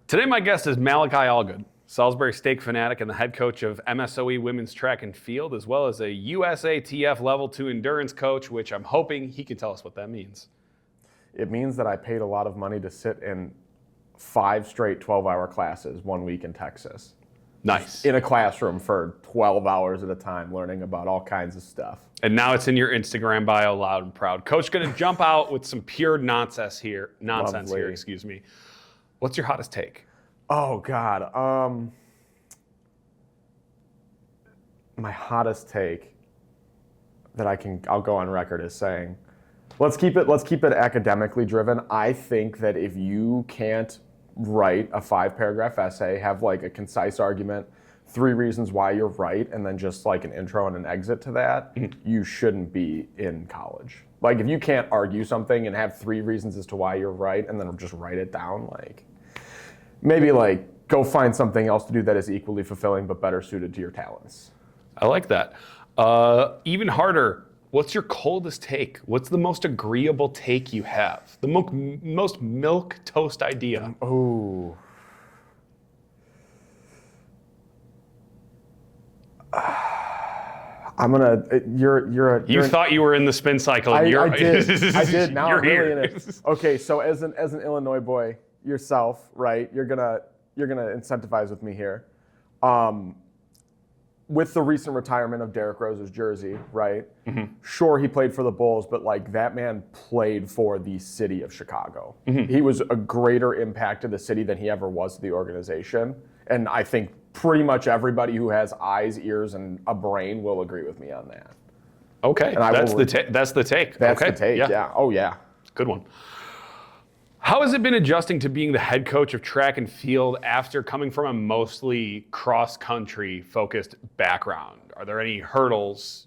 Today, my guest is Malachi Allgood, Salisbury Steak fanatic and the head coach of MSOE Women's Track and Field, as well as a USATF Level 2 endurance coach, which I'm hoping he can tell us what that means. It means that I paid a lot of money to sit in 5 straight 12-hour classes 1 week in Texas. Nice. In a classroom for 12 hours at a time, learning about all kinds of stuff. And now it's in your Instagram bio, loud and proud. Coach, going to jump out with some pure nonsense here. Excuse me. What's your hottest take? Oh God, my hottest take that I'll go on record as saying, let's keep it academically driven. I think that if you can't write a 5-paragraph essay, have like a concise argument, 3 reasons why you're right, and then just like an intro and an exit to that, you shouldn't be in college. Like if you can't argue something and have 3 reasons as to why you're right, and then just write it down, like maybe like go find something else to do that is equally fulfilling but better suited to your talents. I like that. Even harder, what's your coldest take? What's the most agreeable take you have? The most milquetoast idea? Oh. I'm gonna. You thought you were in the spin cycle. I did. Now you're I'm really in it. Okay, so as an Illinois boy yourself, right? You're gonna incentivize with me here. With the recent retirement of Derrick Rose's jersey, right? Mm-hmm. Sure, he played for the Bulls, but like that man played for the city of Chicago. Mm-hmm. He was a greater impact to the city than he ever was to the organization. And I think pretty much everybody who has eyes, ears, and a brain will agree with me on that. Okay, that's the take. That's the take, yeah. Oh, yeah. Good one. How has it been adjusting to being the head coach of track and field after coming from a mostly cross-country focused background? Are there any hurdles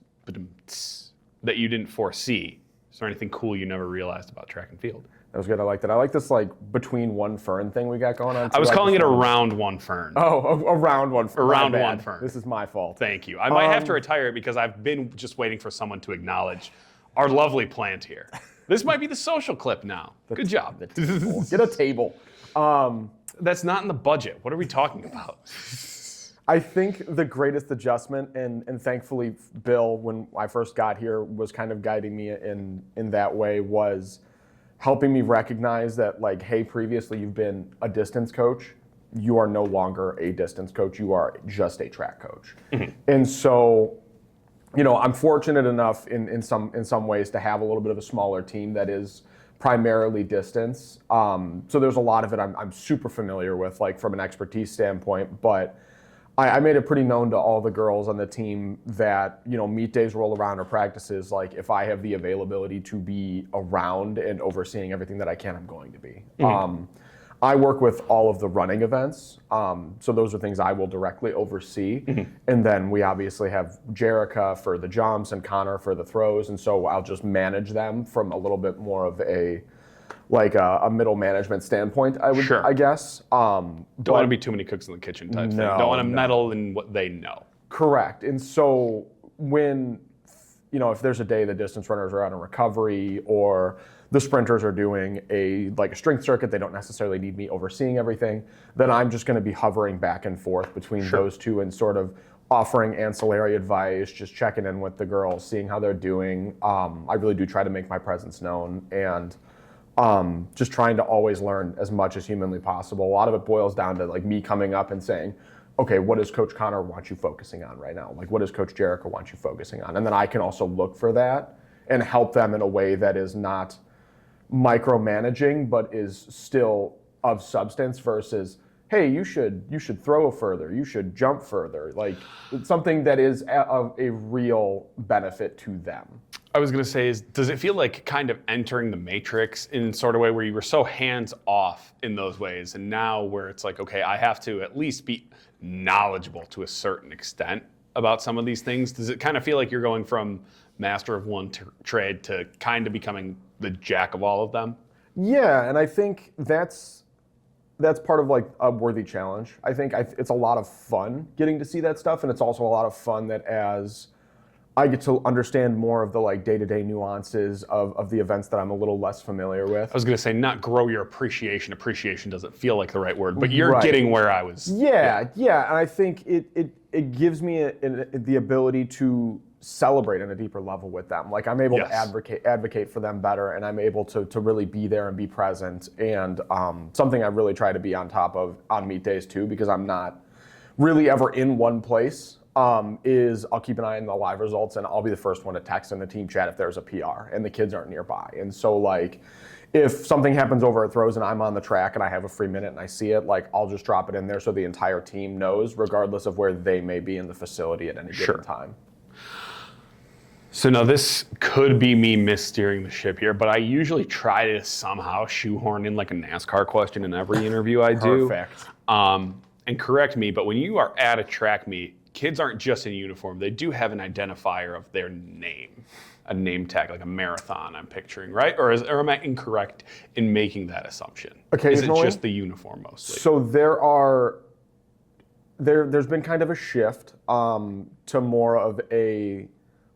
that you didn't foresee? Is there anything cool you never realized about track and field? That was good. I like that. I like this like between one fern thing we got going on. I was calling it a round one fern. Oh, a round one fern. A round one fern. This is my fault. Thank you. I might have to retire it because I've been just waiting for someone to acknowledge our lovely plant here. This might be the social clip now. Good job. Get a table. That's not in the budget. What are we talking about? I think the greatest adjustment, and thankfully Bill, when I first got here, was kind of guiding me in that way, was helping me recognize that, like, hey, previously you've been a distance coach. You are no longer a distance coach. You are just a track coach. Mm-hmm. And so, you know, I'm fortunate enough in some ways to have a little bit of a smaller team that is primarily distance. So there's a lot of it I'm super familiar with, like from an expertise standpoint, but I made it pretty known to all the girls on the team that, you know, meet days roll around or practices, like if I have the availability to be around and overseeing everything that I can, I'm going to be. Mm-hmm. I work with all of the running events, so those are things I will directly oversee. Mm-hmm. And then we obviously have Jerica for the jumps and Connor for the throws, and so I'll just manage them from a little bit more of a middle management standpoint, I guess. Don't want to be too many cooks in the kitchen type thing. Don't want to meddle in what they know. Correct. And so when, you know, if there's a day the distance runners are out on recovery or the sprinters are doing a strength circuit, they don't necessarily need me overseeing everything, then I'm just going to be hovering back and forth between those two and sort of offering ancillary advice, just checking in with the girls, seeing how they're doing. I really do try to make my presence known and just trying to always learn as much as humanly possible. A lot of it boils down to like me coming up and saying, okay, what does Coach Connor want you focusing on right now? Like, what does Coach Jerica want you focusing on? And then I can also look for that and help them in a way that is not micromanaging, but is still of substance versus, hey, you should throw further, you should jump further. Like, it's something that is of a real benefit to them. I was going to say, does it feel like kind of entering the matrix in sort of way where you were so hands off in those ways, and now where it's like, okay, I have to at least be knowledgeable to a certain extent about some of these things? Does it kind of feel like you're going from master of one trade to kind of becoming the jack of all of them? Yeah, and I think that's part of like a worthy challenge. I think it's a lot of fun getting to see that stuff, and it's also a lot of fun that as I get to understand more of the like day-to-day nuances of the events that I'm a little less familiar with. I was going to say not grow your appreciation. Appreciation doesn't feel like the right word, but you're Right. getting where I was. Yeah. And I think it gives me the ability to celebrate on a deeper level with them. Like I'm able Yes. to advocate for them better, and I'm able to really be there and be present. And something I really try to be on top of on meet days too, because I'm not really ever in one place. Is I'll keep an eye on the live results, and I'll be the first one to text in the team chat if there's a PR and the kids aren't nearby. And so like, if something happens over at throws and I'm on the track and I have a free minute and I see it, like I'll just drop it in there so the entire team knows, regardless of where they may be in the facility at any given time. So now this could be me missteering the ship here, but I usually try to somehow shoehorn in like a NASCAR question in every interview I do. Perfect. And correct me, but when you are at a track meet, kids aren't just in uniform. They do have an identifier of their name, a name tag, like a marathon I'm picturing, right? Or am I incorrect in making that assumption? Occasionally. Is it just the uniform mostly? So there's been kind of a shift to more of a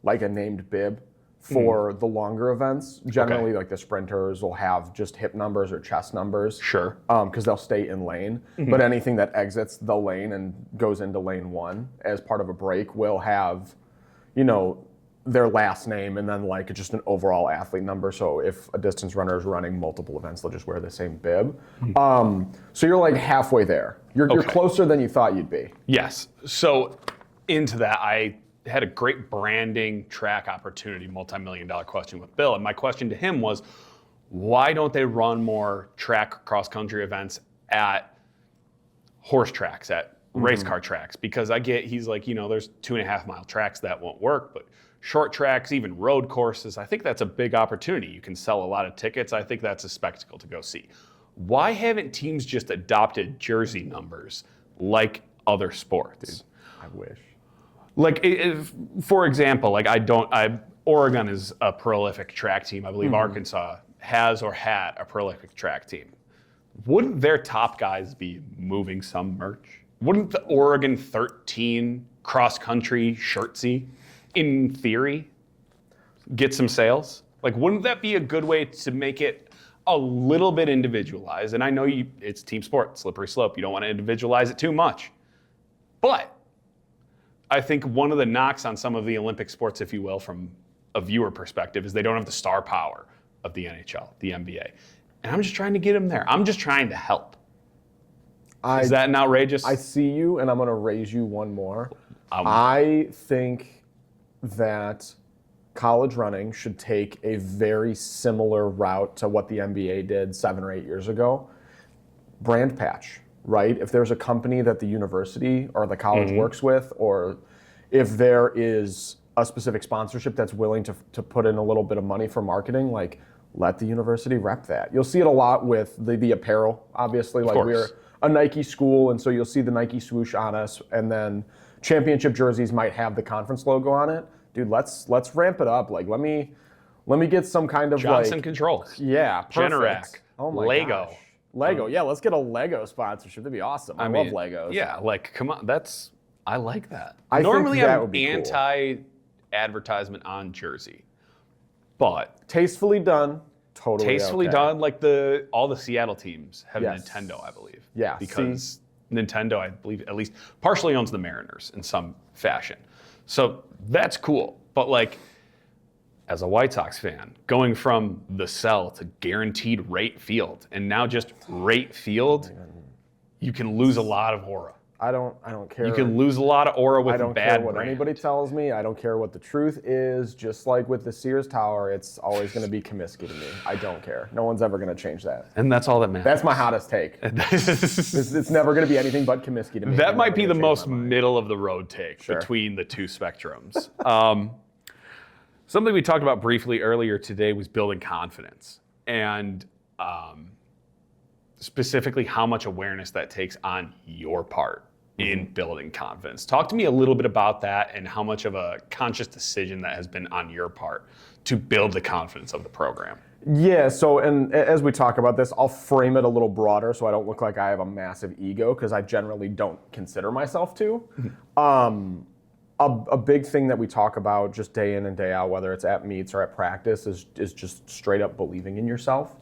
named bib for the longer events. Generally, like the sprinters will have just hip numbers or chest numbers. Sure. Because they'll stay in lane. But anything that exits the lane and goes into lane one as part of a break will have, their last name and then like just an overall athlete number. So if a distance runner is running multiple events, they'll just wear the same bib. So you're like halfway there. You're closer than you thought you'd be. Yes. So into that, I had a great branding track opportunity, multi-million-dollar question with Bill. And my question to him was, why don't they run more track cross-country events at horse tracks, at race car tracks? Because he's like, there's 2.5 mile tracks that won't work, but short tracks, even road courses, I think that's a big opportunity. You can sell a lot of tickets. I think that's a spectacle to go see. Why haven't teams just adopted jersey numbers like other sports? Dude, I wish. Like, for example, Oregon is a prolific track team. I believe Arkansas has or had a prolific track team. Wouldn't their top guys be moving some merch? Wouldn't the Oregon 13 cross-country shirtsy, in theory, get some sales? Like, wouldn't that be a good way to make it a little bit individualized? And I know it's team sport, slippery slope. You don't want to individualize it too much. But I think one of the knocks on some of the Olympic sports, if you will, from a viewer perspective, is they don't have the star power of the NHL, the NBA. And I'm just trying to get them there. I'm just trying to help. Is that an outrageous? I see you, and I'm going to raise you one more. I think that college running should take a very similar route to what the NBA did 7 or 8 years ago. Brand patch. Right? If there's a company that the university or the college works with, or if there is a specific sponsorship that's willing to put in a little bit of money for marketing, like let the university rep that. You'll see it a lot with the apparel, obviously. Like we're a Nike school, and so you'll see the Nike swoosh on us, and then championship jerseys might have the conference logo on it. Dude, let's ramp it up. Like let me get some kind of Johnson Controls. Yeah, perfect. Generac. Oh my Lego. gosh. Lego, yeah, let's get a Lego sponsorship. That'd be awesome. I love Legos. Yeah, like come on, I like that. Normally I'm would be anti-advertisement on jersey, but tastefully done, totally tastefully okay. done. Like all the Seattle teams have Nintendo, I believe. Yeah, because Nintendo, I believe, at least partially owns the Mariners in some fashion. So that's cool. But like, as a White Sox fan, going from the cell to guaranteed rate field, and now just rate field, you can lose a lot of aura. I don't care. You can lose a lot of aura with bad I don't care what brand. anybody tells me. I don't care what the truth is. Just like with the Sears Tower, it's always going to be Comiskey to me. I don't care. No one's ever going to change that. And that's all that matters. That's my hottest take. It's never going to be anything but Comiskey to me. That might be the most middle of the road take between the two spectrums. Something we talked about briefly earlier today was building confidence, and specifically how much awareness that takes on your part in building confidence. Talk to me a little bit about that and how much of a conscious decision that has been on your part to build the confidence of the program. Yeah, so and as we talk about this, I'll frame it a little broader so I don't look like I have a massive ego, because I generally don't consider myself to. a big thing that we talk about just day in and day out, whether it's at meets or at practice, is just straight up believing in yourself,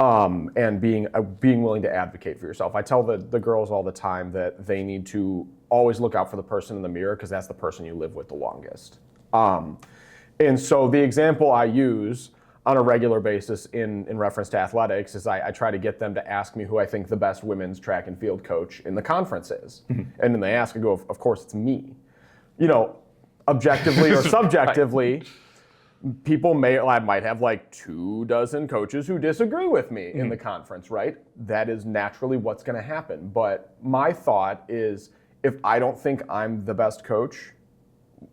and being willing to advocate for yourself. I tell the girls all the time that they need to always look out for the person in the mirror, because that's the person you live with the longest. And so the example I use on a regular basis in reference to athletics is I try to get them to ask me who I think the best women's track and field coach in the conference is. And then they ask, I go, of course it's me. Objectively or subjectively, I might have like 24 coaches who disagree with me in the conference, right? That is naturally what's going to happen. But my thought is, if I don't think I'm the best coach,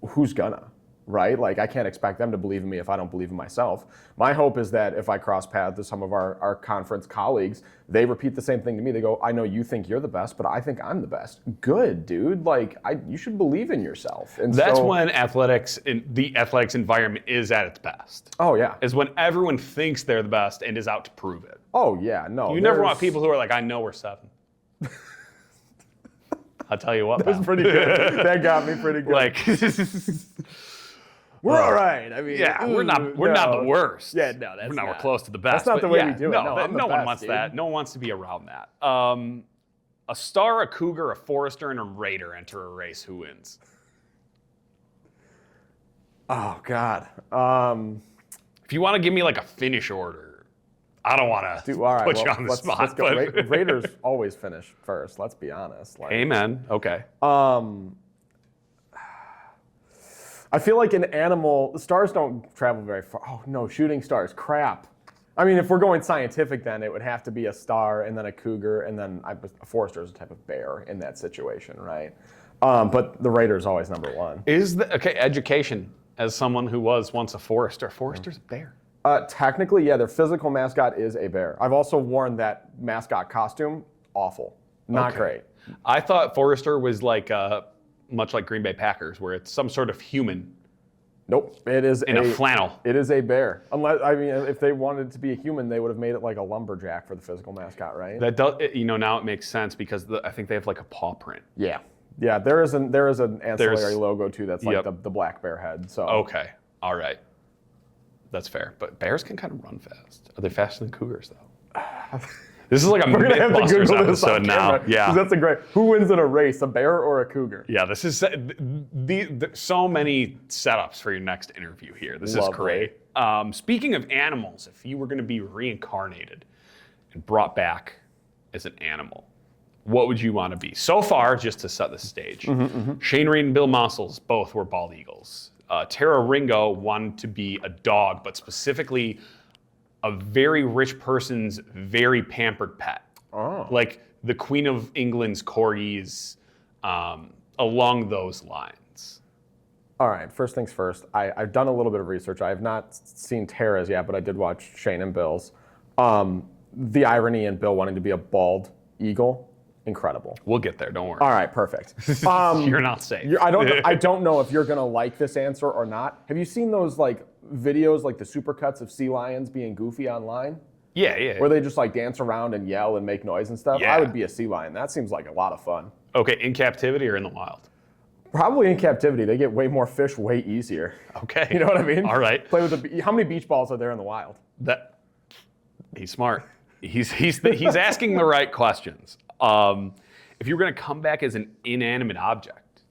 who's gonna? Right? Like, I can't expect them to believe in me if I don't believe in myself. My hope is that if I cross paths with some of our conference colleagues, they repeat the same thing to me. They go, I know you think you're the best, but I think I'm the best. Good, dude. Like, you should believe in yourself. And that's when the athletics environment is at its best. Oh, yeah. Is when everyone thinks they're the best and is out to prove it. Oh, yeah. No. You never want people who are like, I know we're 7. I'll tell you what. That's pretty good. That got me pretty good. Like, we're all right. I mean, yeah, we're not the worst. Yeah, no, that's not. We're close to the best. That's not the way we do it. No one wants that. No one wants to be around that. A Star, a Cougar, a Forester, and a Raider enter a race. Who wins? Oh God. If you want to give me like a finish order, I don't want to put you on the spot. Let's go. Raiders always finish first. Let's be honest. Like, amen. Okay. I feel like an animal, the stars don't travel very far. Oh, no, shooting stars, crap. I mean, if we're going scientific, then it would have to be a star and then a cougar, and then a forester is a type of bear in that situation, right? But the Raider is always number one. Education, as someone who was once a forester, forester's a bear. Technically, yeah, their physical mascot is a bear. I've also worn that mascot costume. Awful. Not great. I thought forester was like much like Green Bay Packers, where it's some sort of human. Nope, it is in a flannel. It is a bear. Unless, I mean, if they wanted it to be a human, they would have made it like a lumberjack for the physical mascot, right? That does, now it makes sense because I think they have like a paw print. Yeah, yeah. There is an ancillary logo too that's like the black bear head. So okay, all right, that's fair. But bears can kind of run fast. Are they faster than cougars though? This is like a Mythbusters episode now. Yeah, that's a great. Who wins in a race, a bear or a cougar? Yeah, this is so many setups for your next interview here. This is great. Speaking of animals, if you were going to be reincarnated and brought back as an animal, what would you want to be? So far, just to set the stage, Shane Reed and Bill Mossels both were bald eagles. Tara Ringo wanted to be a dog, but specifically a very rich person's very pampered pet. Oh. Like the Queen of England's corgis, along those lines. All right, first things first. I've done a little bit of research. I have not seen Tara's yet, but I did watch Shane and Bill's. The irony in Bill wanting to be a bald eagle, incredible. We'll get there, don't worry. All right, perfect. You're not safe. I don't know if you're gonna like this answer or not. Have you seen those like videos, like the supercuts of sea lions being goofy online? Yeah. Where they just like dance around and yell and make noise and stuff? Yeah. I would be a sea lion. That seems like a lot of fun. Okay, in captivity or in the wild? Probably in captivity. They get way more fish way easier. Okay. You know what I mean? All right. Play with how many beach balls are there in the wild? He's smart. He's asking the right questions. If you were going to come back as an inanimate object,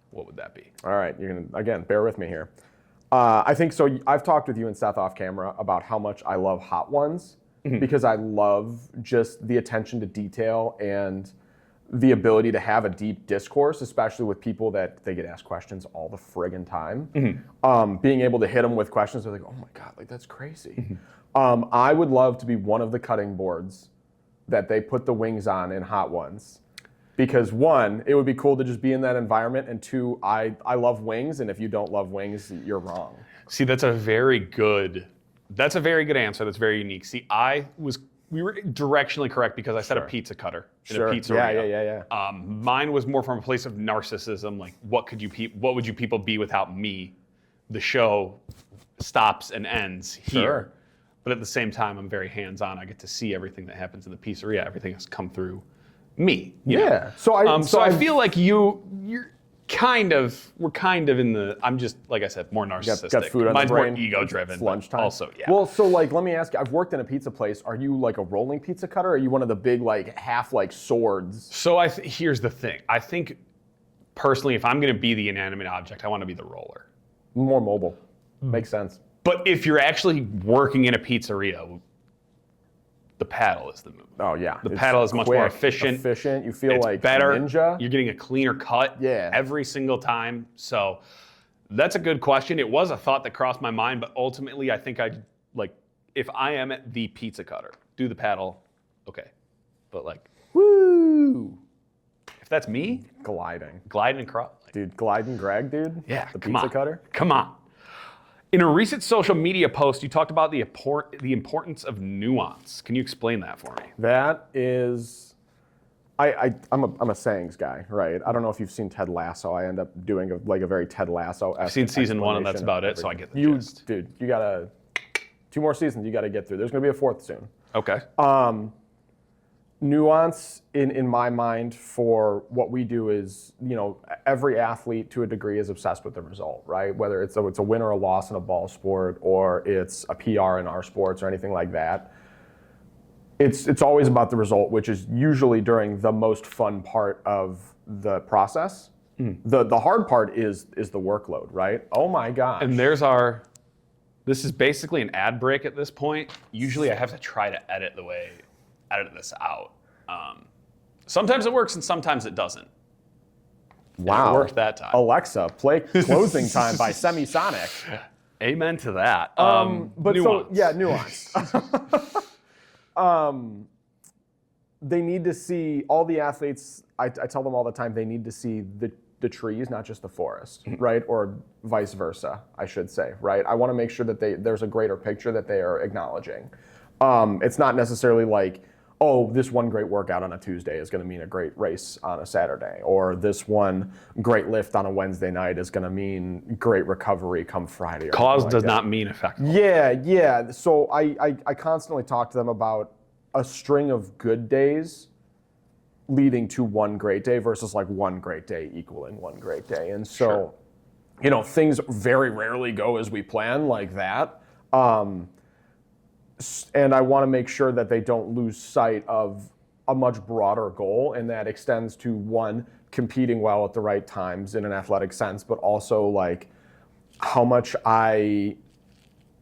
what would that be? All right, you're going to, again, bear with me here. I think so. I've talked with you and Seth off camera about how much I love Hot Ones because I love just the attention to detail and the ability to have a deep discourse, especially with people that they get asked questions all the friggin' time. Being able to hit them with questions, they're like, oh my God, like that's crazy. I would love to be one of the cutting boards that they put the wings on in Hot Ones. Because one, it would be cool to just be in that environment, and two, I love wings, and if you don't love wings, you're wrong. See, that's a very good answer. That's very unique. See, we were directionally correct because I said a pizza cutter in a pizzeria. Yeah. Mine was more from a place of narcissism, like what would you people be without me? The show stops and ends here. Sure. But at the same time, I'm very hands-on. I get to see everything that happens in the pizzeria. Everything has come through me. You know? So I feel like you're we're kind of in the, I'm just, like I said, more narcissistic. Got food on Mine's the brain. more ego-driven. It's lunchtime. Also, yeah. Well, so like, let me ask you, I've worked in a pizza place. Are you like a rolling pizza cutter? Or are you one of the big, like, half like swords? So here's the thing. I think, personally, if I'm going to be the inanimate object, I want to be the roller. More mobile. Makes sense. But if you're actually working in a pizzeria, the paddle is the move. Oh yeah, The paddle is much more efficient. You feel It's like better. ninja. You're getting a cleaner cut every single time. So that's a good question. It was a thought that crossed my mind, but ultimately I think if I am the pizza cutter, do the paddle, okay. But like, woo! If that's me, gliding across. Dude, gliding Greg, dude. Yeah, the pizza cutter. Come on. In a recent social media post, you talked about the importance of nuance. Can you explain that for me? That is, I'm a sayings guy, right? I don't know if you've seen Ted Lasso. I end up doing a very Ted Lasso. I've seen season 1 and that's about it, so I get the gist. Dude, you gotta 2 more seasons. You gotta get through. There's gonna be a 4th soon. Okay. Nuance in my mind for what we do is, every athlete to a degree is obsessed with the result, right? Whether it's a win or a loss in a ball sport, or it's a PR in our sports or anything like that. It's always about the result, which is usually during the most fun part of the process. The hard part is the workload, right? Oh my gosh. And this is basically an ad break at this point. Usually I have to try to edit this out. Sometimes it works and sometimes it doesn't. Wow. And it worked that time. Alexa, play Closing Time by Semisonic. Amen to that. But nuance. nuance. They need to see, all the athletes, I tell them all the time, they need to see the trees, not just the forest, right? Or vice versa, I should say, right? I want to make sure that there's a greater picture that they are acknowledging. It's not necessarily like, oh, this one great workout on a Tuesday is going to mean a great race on a Saturday, or this one great lift on a Wednesday night is going to mean great recovery come Friday. Cause does not mean effect. Yeah. So I constantly talk to them about a string of good days leading to one great day versus like one great day equaling one great day. And so, things very rarely go as we plan like that. And I want to make sure that they don't lose sight of a much broader goal, and that extends to, one, competing well at the right times in an athletic sense, but also like how much I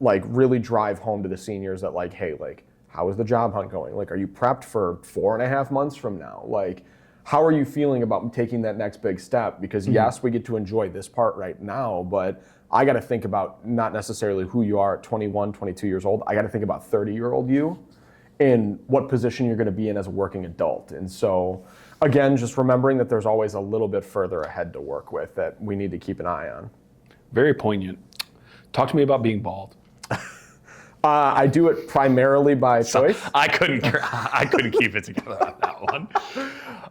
like really drive home to the seniors that like, hey, like, how is the job hunt going? Like, are you prepped for 4.5 months from now? Like, how are you feeling about taking that next big step? Because yes, we get to enjoy this part right now, but I got to think about not necessarily who you are at 21, 22 years old. I got to think about 30-year-old you and what position you're going to be in as a working adult. And so, again, just remembering that there's always a little bit further ahead to work with that we need to keep an eye on. Very poignant. Talk to me about being bald. I do it primarily by choice. I couldn't keep it together on that one.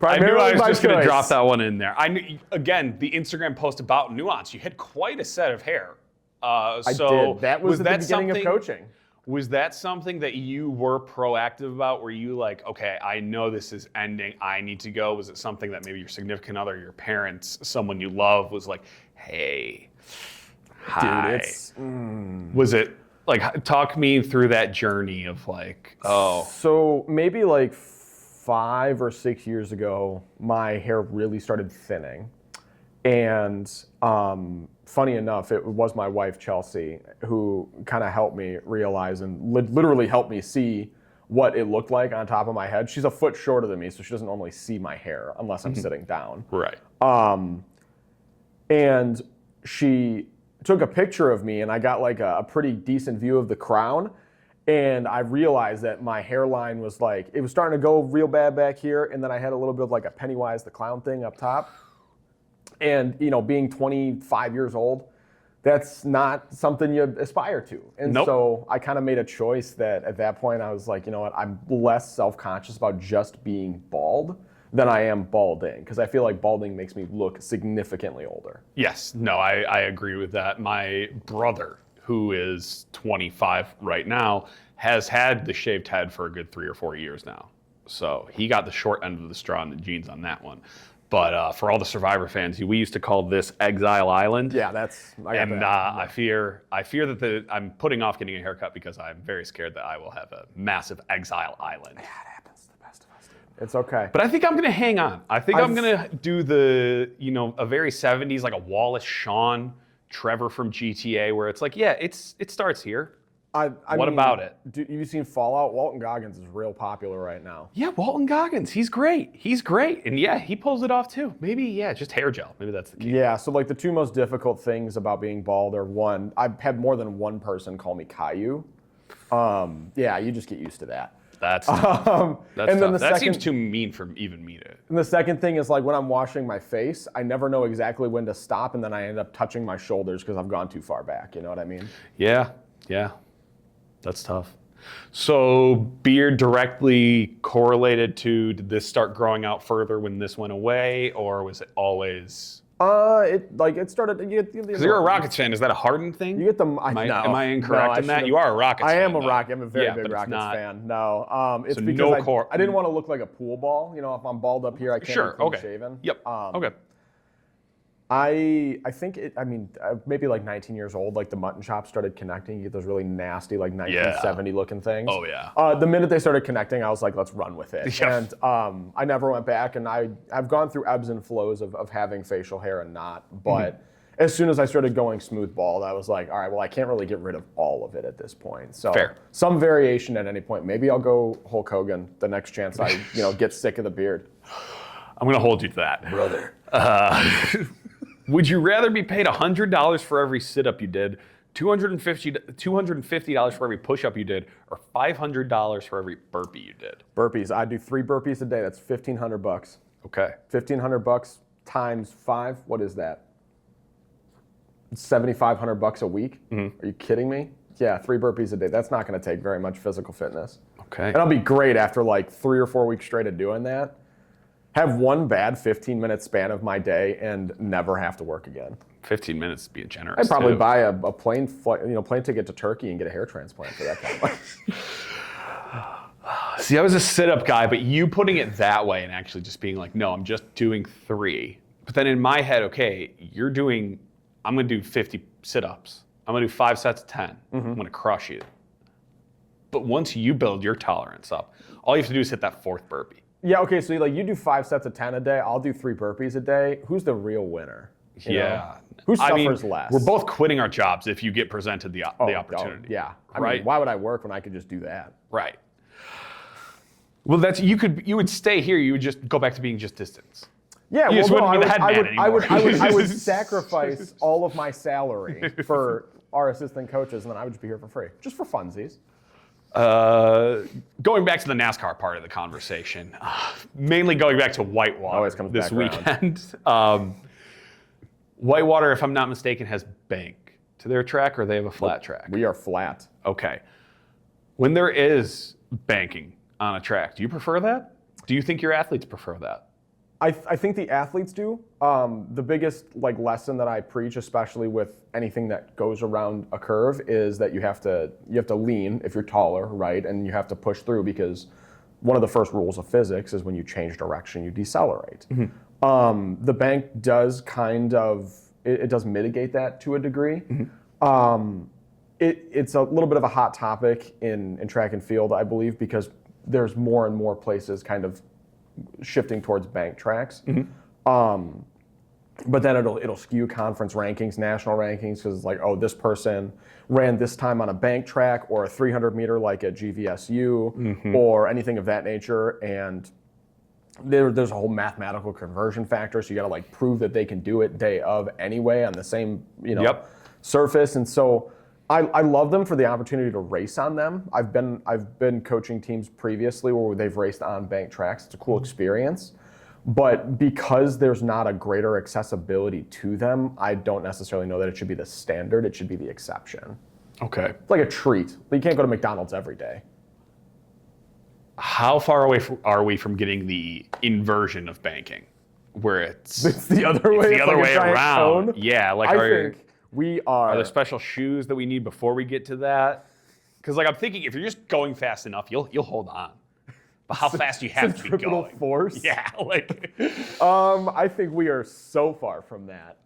Primarily I knew I was by just going to choice. drop that one in there. I knew, again, the Instagram post about nuance. You had quite a set of hair. I did. That was at the beginning of coaching. Was that something that you were proactive about? Were you like, okay, I know this is ending, I need to go? Was it something that maybe your significant other, your parents, someone you love was like, hey, hi? Dude, Was it, like, talk me through that journey of like, oh. So maybe like 5 or 6 years ago, my hair really started thinning. And funny enough, it was my wife, Chelsea, who kind of helped me realize and literally helped me see what it looked like on top of my head. She's a foot shorter than me, so she doesn't normally see my hair unless I'm sitting down. Right. And she took a picture of me, and I got like a pretty decent view of the crown. And I realized that my hairline was like, it was starting to go real bad back here, and then I had a little bit of like a Pennywise the Clown thing up top. And, being 25 years old, that's not something you aspire to. And so I kind of made a choice that at that point I was like, you know what, I'm less self-conscious about just being bald than I am balding, because I feel like balding makes me look significantly older. Yes, no, I agree with that. My brother, who is 25 right now, has had the shaved head for a good 3 or 4 years now. So he got the short end of the straw in the genes on that one. But for all the Survivor fans, we used to call this Exile Island. Yeah, that's. I fear that I'm putting off getting a haircut because I'm very scared that I will have a massive Exile Island. Yeah, it happens to the best of us, dude. It's okay. But I think I'm gonna hang on. I think I'm gonna do a very 70s, like a Wallace Shawn, Trevor from GTA, where it's like, yeah, it starts here. What about it? You've seen Fallout? Walton Goggins is real popular right now. Yeah, Walton Goggins, he's great. And yeah, he pulls it off too. Maybe, yeah, just hair gel. Maybe that's the key. Yeah, so like the two most difficult things about being bald are one, I've had more than one person call me Caillou. Yeah, you just get used to that. That's tough. That seems too mean for even me to. And the second thing is like when I'm washing my face, I never know exactly when to stop, and then I end up touching my shoulders because I've gone too far back. You know what I mean? Yeah. That's tough. So beard directly correlated to, did this start growing out further when this went away, or was it always? It started. Because you're a Rockets fan, is that a Harden thing? You get the. Am I incorrect in that? You are a Rockets fan. I am a Rocket. I'm a very big Rockets fan. No, it's so because I didn't want to look like a pool ball. You know, if I'm bald up here, I can't be clean shaven. Yep. Okay. I think maybe like 19 years old, like the mutton chops started connecting. You get those really nasty, like 1970 looking things. Oh, yeah. The minute they started connecting, I was like, let's run with it. Yeah. And I never went back, and I've gone through ebbs and flows of having facial hair and not. But as soon as I started going smooth bald, I was like, all right, well, I can't really get rid of all of it at this point. So fair. Some variation at any point. Maybe I'll go Hulk Hogan the next chance I get sick of the beard. I'm going to hold you to that. Brother. Would you rather be paid $100 for every sit-up you did, $250 for every push-up you did, or $500 for every burpee you did? Burpees. I do 3 burpees a day. That's $1,500. Okay. $1,500 times 5. What is that? $7,500 a week? Mm-hmm. Are you kidding me? Yeah, 3 burpees a day. That's not going to take very much physical fitness. Okay. And I'll be great after like 3 or 4 weeks straight of doing that. Have one bad 15-minute span of my day and never have to work again. 15 minutes would be generous. I'd probably buy a plane ticket to Turkey and get a hair transplant for that kind of money. See, I was a sit-up guy, but you putting it that way and actually just being like, no, I'm just doing 3. But then in my head, okay, I'm going to do 50 sit-ups. I'm going to do 5 sets of 10. Mm-hmm. I'm going to crush you. But once you build your tolerance up, all you have to do is hit that 4th burpee. Yeah, okay, so you do 5 sets of 10 a day. I'll do 3 burpees a day. Who's the real winner? You know? Who suffers less? We're both quitting our jobs if you get presented the opportunity. Yeah. I right? mean, why would I work when I could just do that? Right. Well, you would stay here. You would just go back to being just distance. Yeah, I would sacrifice all of my salary for our assistant coaches, and then I would just be here for free, just for funsies. Going back to the NASCAR part of the conversation, mainly going back to Whitewater this weekend. Whitewater, if I'm not mistaken, has bank to their track, or they have a flat track? We are flat. Okay. When there is banking on a track, do you prefer that? Do you think your athletes prefer that? I think the athletes do. The biggest lesson that I preach, especially with anything that goes around a curve, is that you have to lean if you're taller, right? And you have to push through, because one of the first rules of physics is when you change direction, you decelerate. Mm-hmm. The bank does it does mitigate that to a degree. Mm-hmm. It's a little bit of a hot topic in track and field, I believe, because there's more and more places kind of shifting towards bank tracks. Mm-hmm. But then it'll skew conference rankings, national rankings, because it's like, oh, this person ran this time on a bank track or a 300 meter like at GVSU, mm-hmm. or anything of that nature. And there's a whole mathematical conversion factor. So you got to prove that they can do it day of anyway on the same surface. And so I love them for the opportunity to race on them. I've been coaching teams previously where they've raced on bank tracks. It's a cool experience. But because there's not a greater accessibility to them, I don't necessarily know that it should be the standard. It should be the exception. Okay. It's like a treat. You can't go to McDonald's every day. How far away are we from getting the inversion of banking, where it's the other way? It's the other way around. Cone? Yeah, Are there special shoes that we need before we get to that? Because I'm thinking if you're just going fast enough, you'll hold on. but how fast you have to be Centripetal going. force? Yeah, like I think we are so far from that.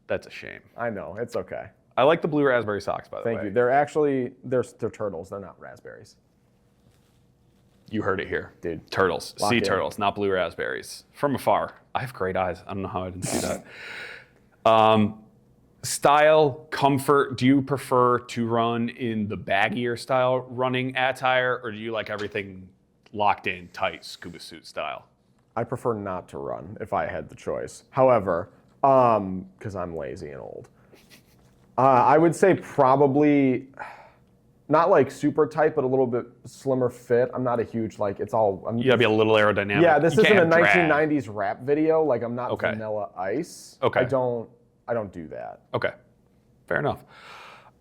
that's a shame. I know, it's okay. I like the blue raspberry socks, by the way. Thank you. They're actually, they're turtles. They're not raspberries. You heard it here. Dude. Turtles. Lock Sea in. turtles, not blue raspberries. From afar. I have great eyes. I don't know how I didn't see that. Style, comfort, do you prefer to run in the baggier style running attire, or do you like everything locked in, tight, scuba suit style? I prefer not to run if I had the choice. However, because I'm lazy and old, I would say probably not like super tight, but a little bit slimmer fit. I'm not a huge You gotta be a little aerodynamic. Yeah, this You isn't a can't have drag. 1990s rap video. Like, I'm not Okay. Vanilla Ice. Okay. I don't do that. Okay, fair enough.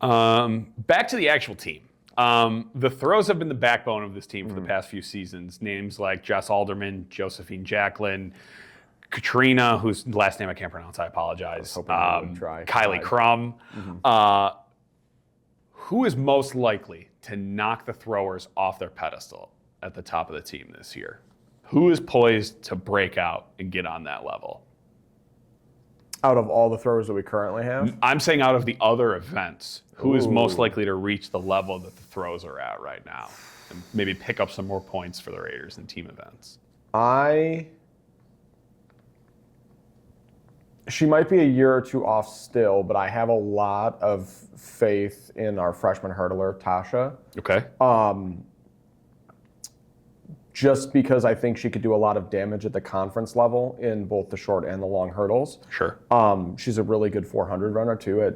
Back to the actual team. The throws have been the backbone of this team for the past few seasons. Names like Jess Alderman, Josephine Jacqueline, Katrina, whose last name I can't pronounce, I apologize. hoping you would try. Kylie Crum. Who is most likely to knock the throwers off their pedestal at the top of the team this year? Who is poised to break out and get on that level? Out of all the throwers that we currently have? I'm saying out of the other events, who is most Ooh. likely to reach the level that the throws are at right now? And maybe pick up some more points for the Raiders in team events. She might be a year or two off still, but I have a lot of faith in our freshman hurdler, Tasha. Okay. Just because I think she could do a lot of damage at the conference level in both the short and the long hurdles. Sure. She's a really good 400 runner too at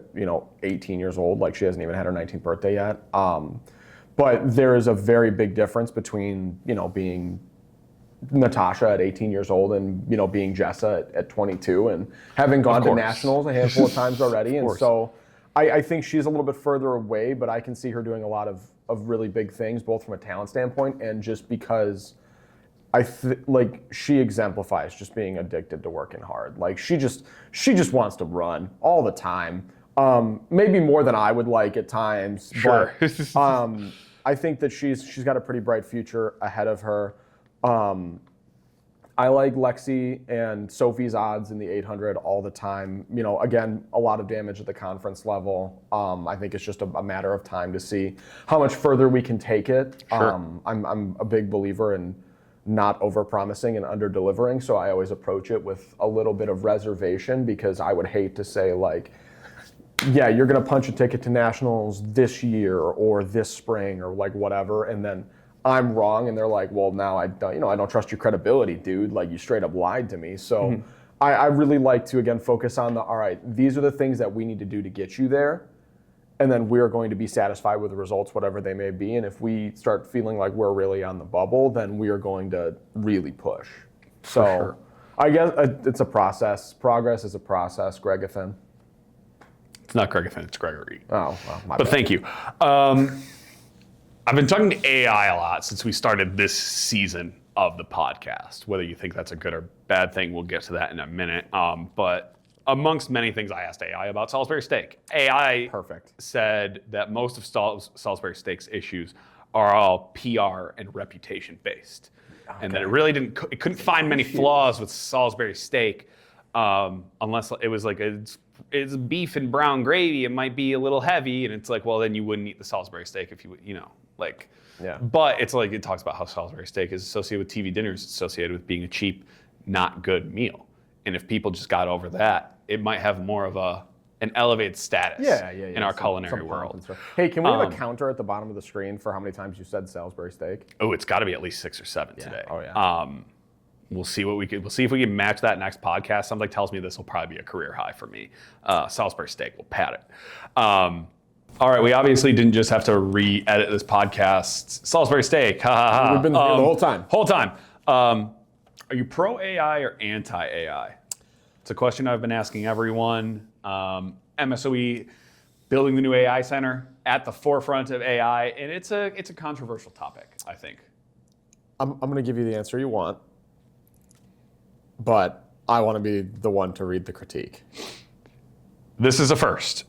18 years old. Like, she hasn't even had her 19th birthday yet. But there is a very big difference between being Natasha at 18 years old and being Jessa at 22 and having gone to nationals a handful of times already. And so I think she's a little bit further away, but I can see her doing a lot of really big things, both from a talent standpoint and just because she exemplifies just being addicted to working hard. Like, she just wants to run all the time. Maybe more than I would like at times. Sure. But I think that she's got a pretty bright future ahead of her. I like Lexi and Sophie's odds in the 800 all the time. Again, a lot of damage at the conference level. I think it's just a matter of time to see how much further we can take it. Sure. I'm a big believer in not over-promising and under-delivering, so I always approach it with a little bit of reservation, because I would hate to say, like, yeah, you're going to punch a ticket to nationals this year or this spring or like whatever, and then I'm wrong, and they're like, well, now I don't trust your credibility, dude. Like, you straight up lied to me. So I really like to, again, focus on all right, these are the things that we need to do to get you there. And then we're going to be satisfied with the results, whatever they may be. And if we start feeling like we're really on the bubble, then we are going to really push. So sure. I guess it's a process. Progress is a process, Gregathan. It's not Gregathan, it's Gregory. Oh, well, my But bad. thank you. I've been talking to AI a lot since we started this season of the podcast. Whether you think that's a good or bad thing, we'll get to that in a minute. But amongst many things, I asked AI about Salisbury Steak. AI Perfect. said that most of Salisbury Steak's issues are all PR and reputation based. Okay. And that it couldn't find many flaws with Salisbury Steak, unless it was like it's beef and brown gravy. It might be a little heavy, and it's like, well, then you wouldn't eat the Salisbury Steak if Yeah. But it's like, it talks about how Salisbury Steak is associated with TV dinners, associated with being a cheap, not good meal. And if people just got over that, it might have more of an elevated status in our culinary world. Hey, can we have a counter at the bottom of the screen for how many times you said Salisbury Steak? Oh, it's got to be at least 6 or 7 today. Oh yeah. We'll see if we can match that next podcast. Something tells me this will probably be a career high for me. Salisbury Steak will pad it. All right, we obviously didn't just have to re-edit this podcast. Salisbury Steak, ha ha ha. We've been here the whole time. Whole time. Are you pro AI or anti AI? It's a question I've been asking everyone. MSOE building the new AI center at the forefront of AI, and it's a controversial topic, I think. I'm going to give you the answer you want, but I want to be the one to read the critique. This is a first.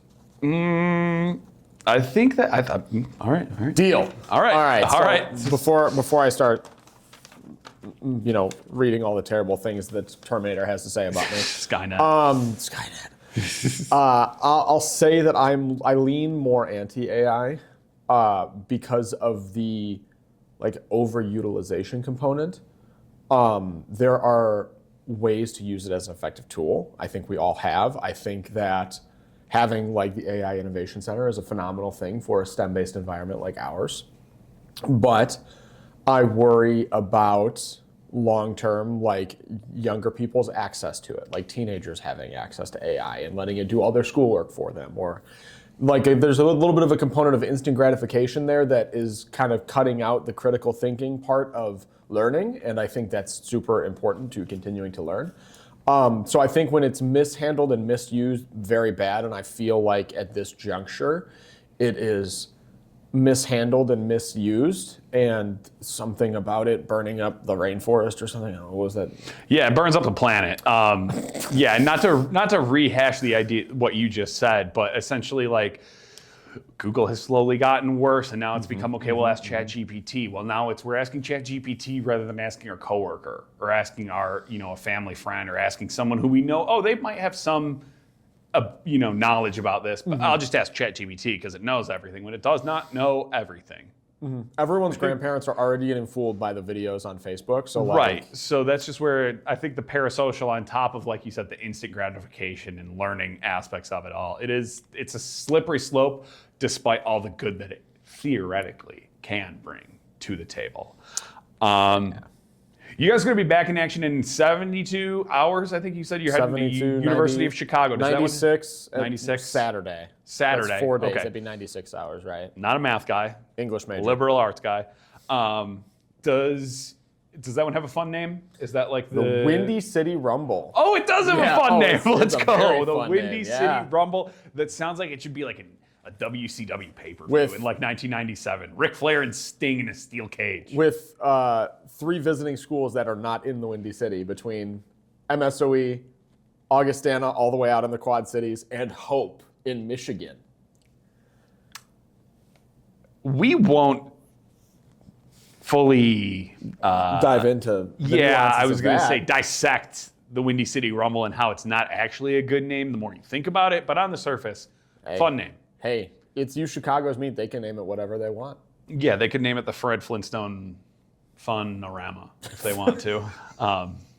I think that I thought. All right. Deal. All right. So before I start reading all the terrible things that Terminator has to say about me. Skynet. Skynet. I'll say that I lean more anti-AI because of the overutilization component. There are ways to use it as an effective tool. I think we all have. I think that having the AI Innovation Center is a phenomenal thing for a STEM-based environment like ours. But I worry about long-term, younger people's access to it, like teenagers having access to AI and letting it do all their schoolwork for them. Or there's a little bit of a component of instant gratification there that is kind of cutting out the critical thinking part of learning. And I think that's super important to continuing to learn. So I think when it's mishandled and misused, very bad. And I feel like at this juncture, it is mishandled and misused, and something about it burning up the rainforest or something. I don't know, what was that? Yeah, it burns up the planet. Yeah, not to rehash the idea what you just said, but essentially Google has slowly gotten worse, and now it's become okay. We'll ask ChatGPT. Well, now we're asking ChatGPT rather than asking our coworker or asking our a family friend or asking someone who we know. Oh, they might have some knowledge about this, but I'll just ask ChatGPT because it knows everything when it does not know everything. Everyone's grandparents are already getting fooled by the videos on Facebook. So right. So that's just where I think the parasocial on top of, like you said, the instant gratification and learning aspects of it all. It's a slippery slope despite all the good that it theoretically can bring to the table. You guys are going to be back in action in 72 hours, I think you said. You're heading to the University of Chicago. Does 96. 96? Saturday. Saturday. That's 4 days. Okay. That'd be 96 hours, right? Not a math guy. English major. Liberal arts guy. Does that one have a fun name? Is that the Windy City Rumble? Oh, it does have a fun name. Let's go. The Windy name. City Rumble. That sounds like it should be a WCW pay-per-view in 1997. Ric Flair and Sting in a steel cage. With 3 visiting schools that are not in the Windy City, between MSOE, Augustana, all the way out in the Quad Cities, and Hope in Michigan. We won't fully dive into the nuances I was going to that. say dissect the Windy City Rumble and how it's not actually a good name the more you think about it, but on the surface, fun name. Hey, it's Chicago's meat. They can name it whatever they want. Yeah, they could name it the Fred Flintstone Fun-orama if they want to.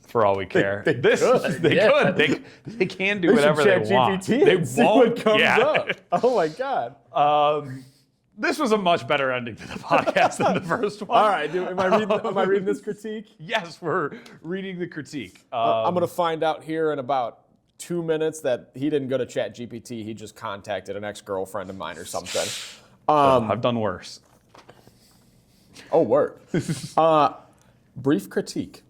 For all we care. They could. They can do whatever they want. They won't. see what comes up. Oh my God. This was a much better ending to the podcast than the first one. All right, dude, am I reading this critique? Yes, we're reading the critique. I'm going to find out here in about 2 minutes that he didn't go to ChatGPT. He just contacted an ex-girlfriend of mine or something. I've done worse. Oh, word. Brief critique.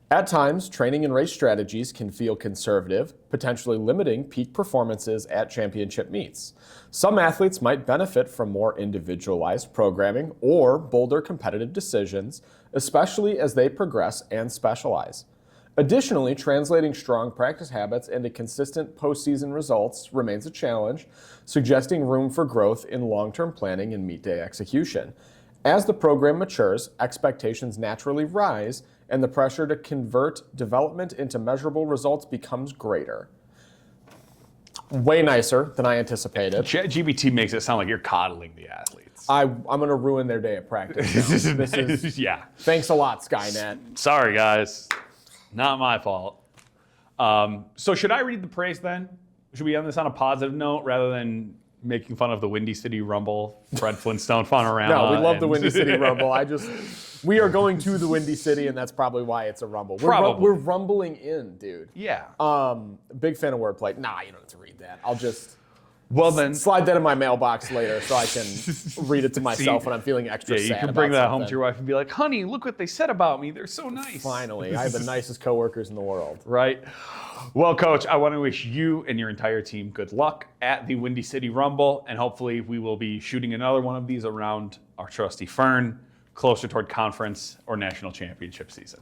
At times, training and race strategies can feel conservative, potentially limiting peak performances at championship meets. Some athletes might benefit from more individualized programming or bolder competitive decisions, especially as they progress and specialize. Additionally, translating strong practice habits into consistent postseason results remains a challenge, suggesting room for growth in long-term planning and meet day execution. As the program matures, expectations naturally rise, and the pressure to convert development into measurable results becomes greater. Way nicer than I anticipated. ChatGPT makes it sound like you're coddling the athletes. I'm going to ruin their day of practice. This is yeah. Thanks a lot, Skynet. Sorry, guys. Not my fault. So should I read the praise then? Should we end this on a positive note rather than making fun of the Windy City Rumble, Fred Flintstone Fun-orama? No, we love the Windy City Rumble. We are going to the Windy City, and that's probably why it's a rumble. We're rumbling in, dude. Yeah. Big fan of wordplay. Nah, you don't have to read that. I'll just then slide that in my mailbox later so I can read it to myself when I'm feeling extra sad. Yeah, you can bring that home to your wife and be like, honey, look what they said about me. They're so nice. Finally, I have the nicest coworkers in the world. Right. Well, Coach, I want to wish you and your entire team good luck at the Windy City Rumble, and hopefully we will be shooting another one of these around our trusty Fern, closer toward conference or national championship season.